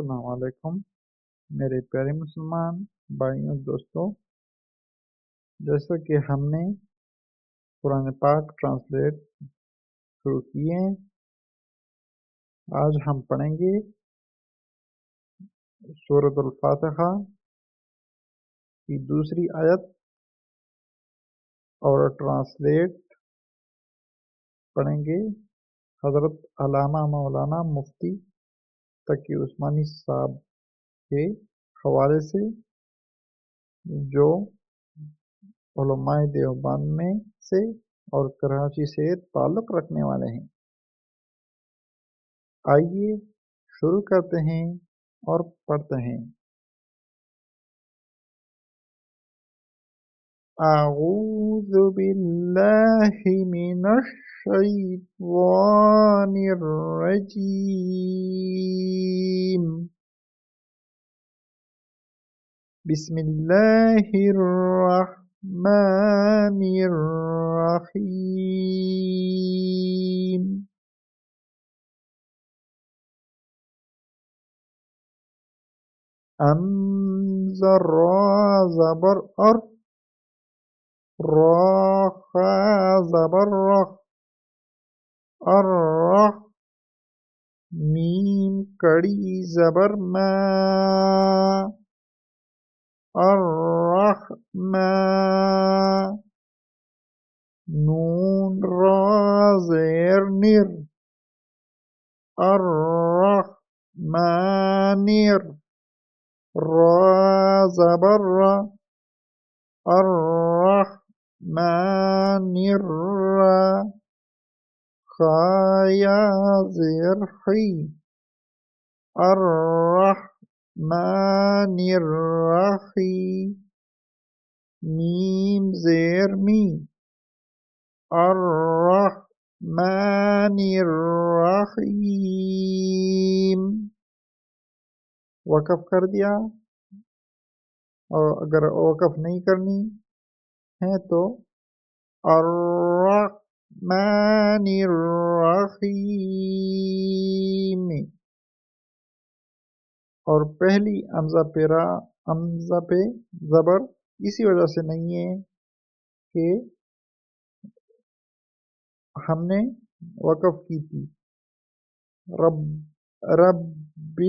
السلام علیکم میرے پیارے مسلمان بھائیوں دوستوں، جیسا کہ ہم نے قرآن پاک ٹرانسلیٹ شروع کیے ہیں، آج ہم پڑھیں گے سورۃ الفاتحہ کی دوسری آیت اور ٹرانسلیٹ پڑھیں گے حضرت علامہ مولانا مفتی تقی عثمانی صاحب کے حوالے سے، جو علماء دیوبند میں سے اور کراچی سے تعلق رکھنے والے ہیں۔ آئیے شروع کرتے ہیں اور پڑھتے ہیں۔ اعوذ باللہ من الشیطان الرجیم، بسم اللہ الرحمن الرحیم۔ حمزہ را زبر ار، را خا زبر رخ، الرح میم کڑی زبر ما، الرحمن نون را زیر نر، الرحمن را زبر را، الرحمن را خایا زیر خی، الرحمن الرحی میم زیر می، الرحمن الرحیم۔ وقف کر دیا، اور اگر وقف نہیں کرنی ہے تو الرحمن الرحیم، اور پہلی حمزہ پہ زبر اسی وجہ سے نہیں ہے کہ ہم نے وقف کی تھی۔ رب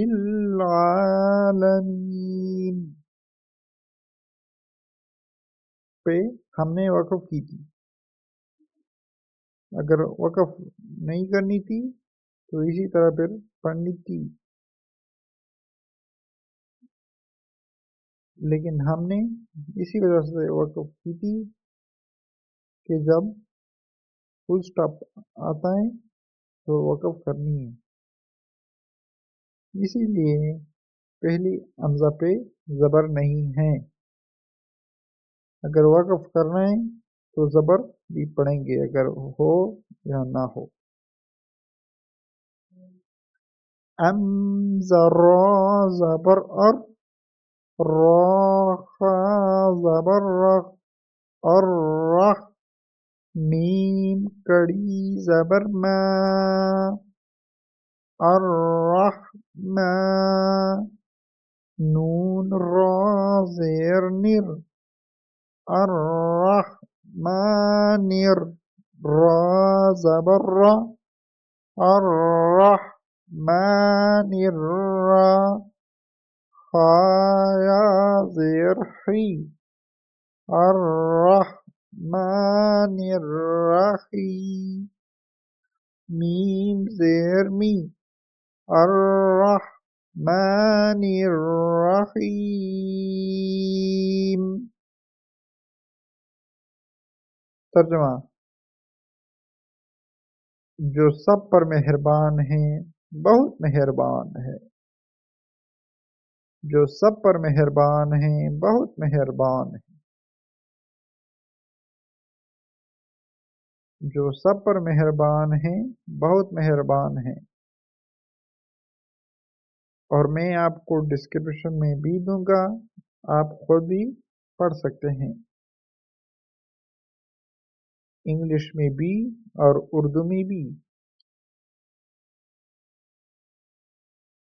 العالمین پہ ہم نے وقف کی تھی، اگر وقف نہیں کرنی تھی تو اسی طرح پھر پڑھنی تھی، لیکن ہم نے اسی وجہ سے وقف کی تھی کہ جب فل سٹاپ آتا ہے تو وقف کرنی ہے، اسی لیے پہلی حمزہ پہ زبر نہیں ہے۔ اگر وقف کرنا ہے تو زبر بھی پڑھیں گے، اگر ہو یا نہ ہو۔ حمزہ را زبر ار، را خا زبر رخ، الرح میم کڑی زبر ما، الرحمن نون را زیر نر، الرحمن را زبر را، الرحمن را خایا زیر خی، الرحمن الرحی میم زیر می، الرحمن الرحیم۔ ترجمہ: جو سب پر مہربان ہے، بہت مہربان ہے۔ جو سب پر مہربان ہے، بہت مہربان ہے۔ جو سب پر مہربان ہے، بہت مہربان ہے۔ اور میں آپ کو ڈسکرپشن میں بھی دوں گا، آپ خود بھی پڑھ سکتے ہیں، انگلش میں بھی اور اردو میں بھی۔